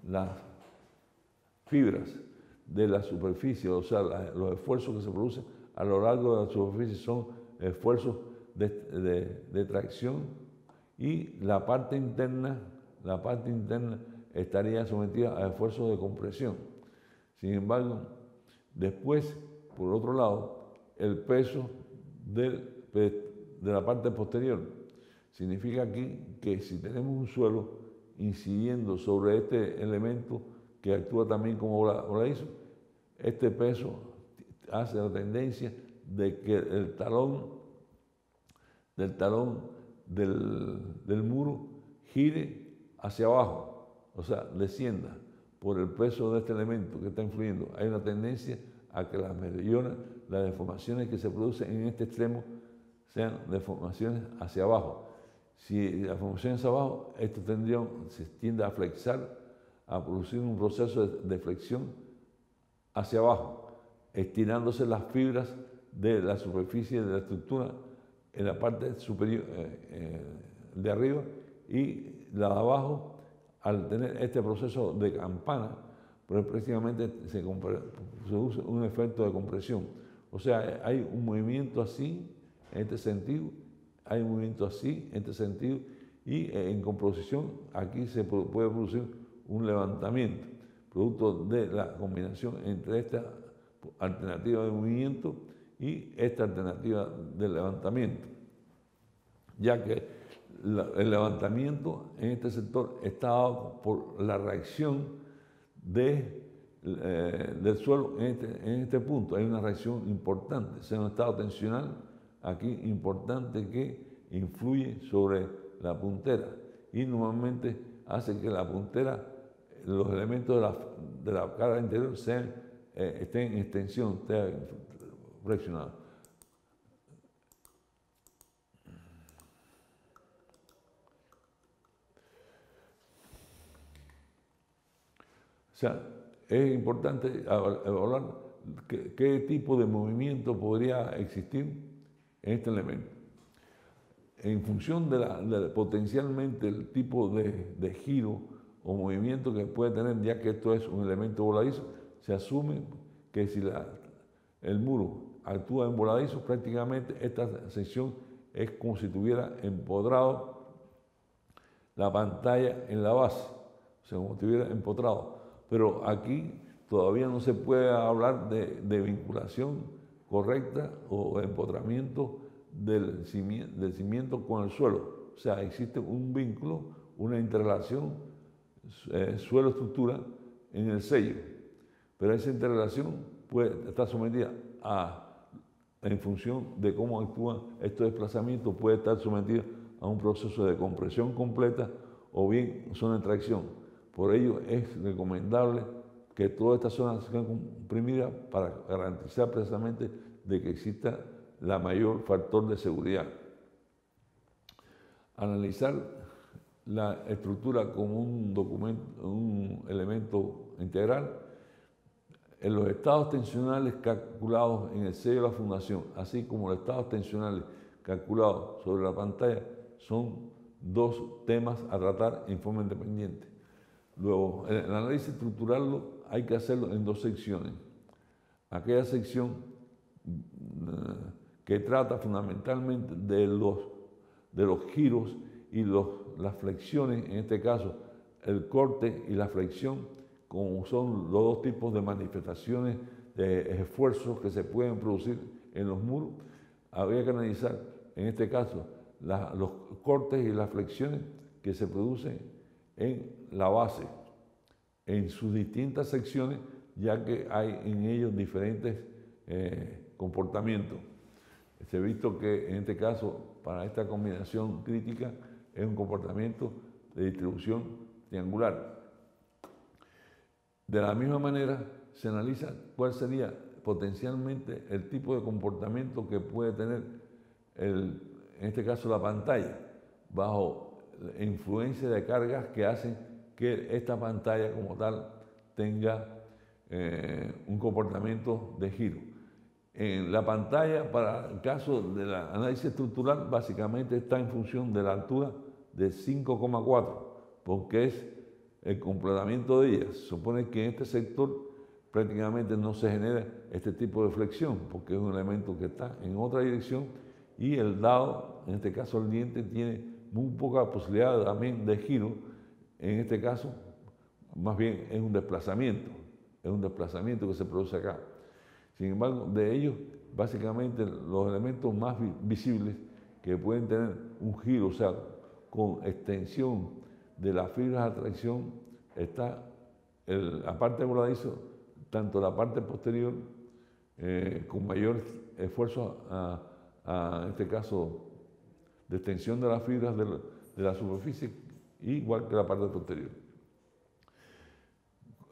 las fibras de la superficie, o sea, los esfuerzos que se producen a lo largo de la superficie son esfuerzos de tracción y la parte interna estaría sometida a esfuerzos de compresión. Sin embargo, después, por otro lado, el peso de la parte posterior significa aquí que si tenemos un suelo incidiendo sobre este elemento que actúa también como voladizo, este peso hace la tendencia de que el talón del muro gire hacia abajo, o sea, descienda por el peso de este elemento que está influyendo. Hay una tendencia a que las deformaciones que se producen en este extremo sean deformaciones hacia abajo. Si la deformación es hacia abajo, esto se tiende a flexar, a producir un proceso de flexión hacia abajo, estirándose las fibras de la superficie de la estructura en la parte superior de arriba, y la de abajo, al tener este proceso de campana, pues prácticamente se produce un efecto de compresión. O sea, hay un movimiento así, en este sentido, hay un movimiento así, en este sentido, y en composición aquí se puede producir un levantamiento, producto de la combinación entre esta alternativa de movimiento y esta alternativa de levantamiento, ya que el levantamiento en este sector está dado por la reacción del suelo en este punto. Hay una reacción importante, es un estado tensional aquí importante que influye sobre la puntera y normalmente hace que la puntera, los elementos de la cara interior estén en extensión, estén flexionados. O sea, es importante evaluar qué tipo de movimiento podría existir en este elemento. En función de potencialmente el tipo de giro o movimiento que puede tener, ya que esto es un elemento voladizo, se asume que si el muro actúa en voladizo, prácticamente esta sección es como si tuviera empotrado la pantalla en la base, o sea, como si estuviera empotrado. Pero aquí todavía no se puede hablar de vinculación correcta o de empotramiento del cimiento con el suelo. O sea, existe un vínculo, una interrelación suelo-estructura en el sello. Pero esa interrelación puede estar sometida en función de cómo actúan estos desplazamientos, puede estar sometida a un proceso de compresión completa o bien son de tracción. Por ello es recomendable que todas estas zonas sean comprimidas para garantizar precisamente de que exista la mayor factor de seguridad. Analizar la estructura como un documento, un elemento integral. En los estados tensionales calculados en el sello de la fundación, así como los estados tensionales calculados sobre la pantalla, son dos temas a tratar en forma independiente. Luego, el análisis estructural hay que hacerlo en dos secciones. Aquella sección que trata fundamentalmente de los giros y las flexiones, en este caso el corte y la flexión, como son los dos tipos de manifestaciones de esfuerzos que se pueden producir en los muros. Habría que analizar, en este caso, los cortes y las flexiones que se producen en la base, en sus distintas secciones, ya que hay en ellos diferentes comportamientos. Se ha visto que en este caso, para esta combinación crítica, es un comportamiento de distribución triangular. De la misma manera, se analiza cuál sería potencialmente el tipo de comportamiento que puede tener, en este caso, la pantalla, bajo la influencia de cargas que hacen que esta pantalla como tal tenga un comportamiento de giro. En la pantalla, para el caso del análisis estructural, básicamente está en función de la altura de 5,4, porque es el completamiento de ella. Se supone que en este sector prácticamente no se genera este tipo de flexión, porque es un elemento que está en otra dirección y el dado, en este caso el diente, tiene muy poca posibilidad también de giro. En este caso, más bien es un desplazamiento que se produce acá. Sin embargo, de ellos, básicamente los elementos más visibles que pueden tener un giro, o sea, con extensión de las fibras de atracción, está la parte de voladizo, tanto la parte posterior, con mayor esfuerzo en este caso, de extensión de las fibras de la superficie, igual que la parte posterior.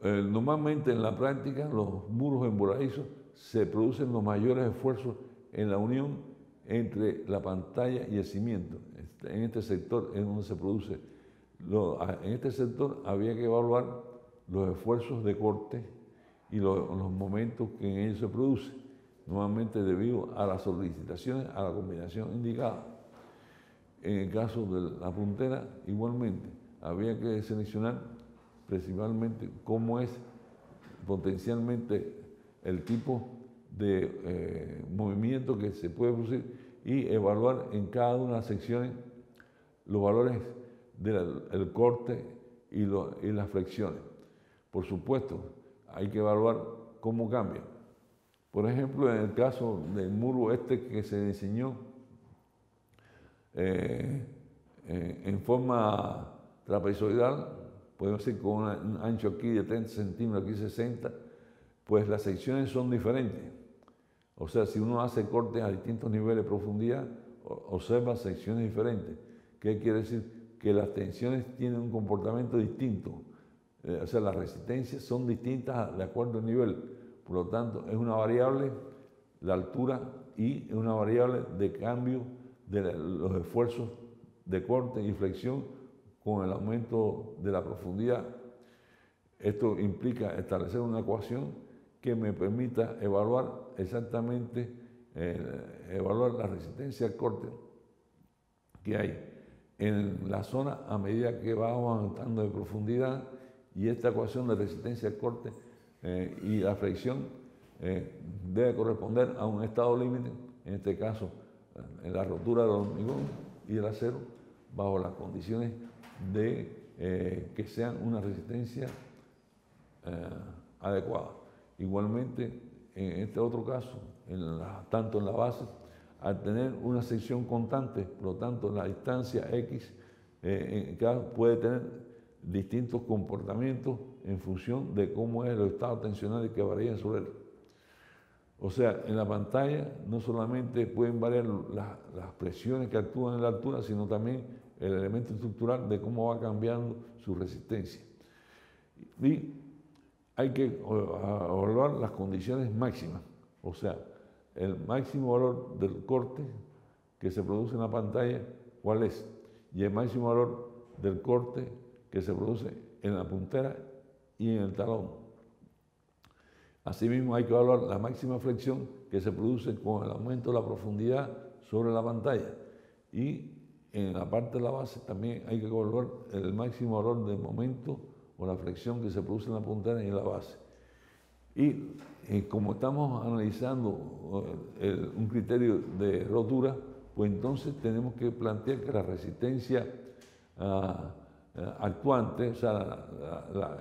Normalmente en la práctica, los muros en voladizo se producen los mayores esfuerzos en la unión entre la pantalla y el cimiento. En este sector es donde se produce. En este sector había que evaluar los esfuerzos de corte y los momentos que en ellos se producen, normalmente debido a las solicitaciones, a la combinación indicada. En el caso de la puntera, igualmente, había que seleccionar principalmente cómo es potencialmente el tipo de movimiento que se puede producir y evaluar en cada una de las secciones los valores del corte y las flexiones. Por supuesto, hay que evaluar cómo cambia. Por ejemplo, en el caso del muro que se diseñó en forma trapezoidal, podemos decir con un ancho aquí de 30 centímetros, aquí 60, pues las secciones son diferentes. O sea, si uno hace cortes a distintos niveles de profundidad, observa secciones diferentes. ¿Qué quiere decir? Que las tensiones tienen un comportamiento distinto. O sea, las resistencias son distintas de acuerdo al nivel. Por lo tanto, es una variable la altura y es una variable de cambio de los esfuerzos de corte y flexión con el aumento de la profundidad. Esto implica establecer una ecuación que me permita evaluar exactamente, evaluar la resistencia al corte que hay en la zona a medida que vamos aumentando de profundidad, y esta ecuación de resistencia al corte y la flexión debe corresponder a un estado límite, en este caso en la rotura del hormigón y del acero, bajo las condiciones de que sean una resistencia adecuada. Igualmente, en este otro caso, tanto en la base, al tener una sección constante, por lo tanto la distancia X puede tener distintos comportamientos en función de cómo es los estados tensionales que varían sobre él. O sea, en la pantalla no solamente pueden variar las presiones que actúan en la altura, sino también el elemento estructural de cómo va cambiando su resistencia. Y hay que evaluar las condiciones máximas, o sea, el máximo valor del corte que se produce en la pantalla, ¿cuál es? Y el máximo valor del corte que se produce en la puntera y en el talón. Asimismo, hay que evaluar la máxima flexión que se produce con el aumento de la profundidad sobre la pantalla. Y en la parte de la base también hay que evaluar el máximo valor de momento o la flexión que se produce en la puntera y en la base. Y como estamos analizando un criterio de rotura, pues entonces tenemos que plantear que la resistencia actuante, o sea,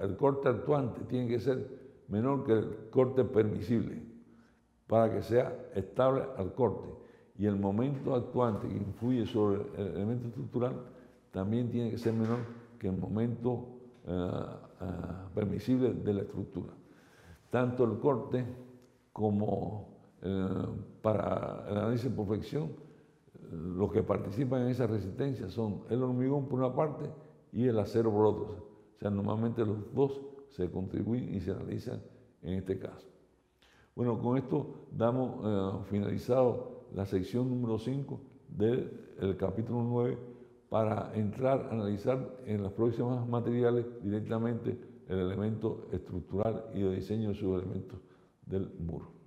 el corte actuante tiene que ser menor que el corte permisible para que sea estable al corte. Y el momento actuante que influye sobre el elemento estructural también tiene que ser menor que el momento permisible de la estructura. Tanto el corte como para el análisis por flexión, los que participan en esa resistencia son el hormigón por una parte y el acero por otra. O sea, normalmente los dos se contribuyen y se analizan en este caso. Bueno, con esto damos finalizado la sección número 5 del capítulo 9 para entrar a analizar en los próximos materiales directamente el elemento estructural y de diseño de sus elementos del muro.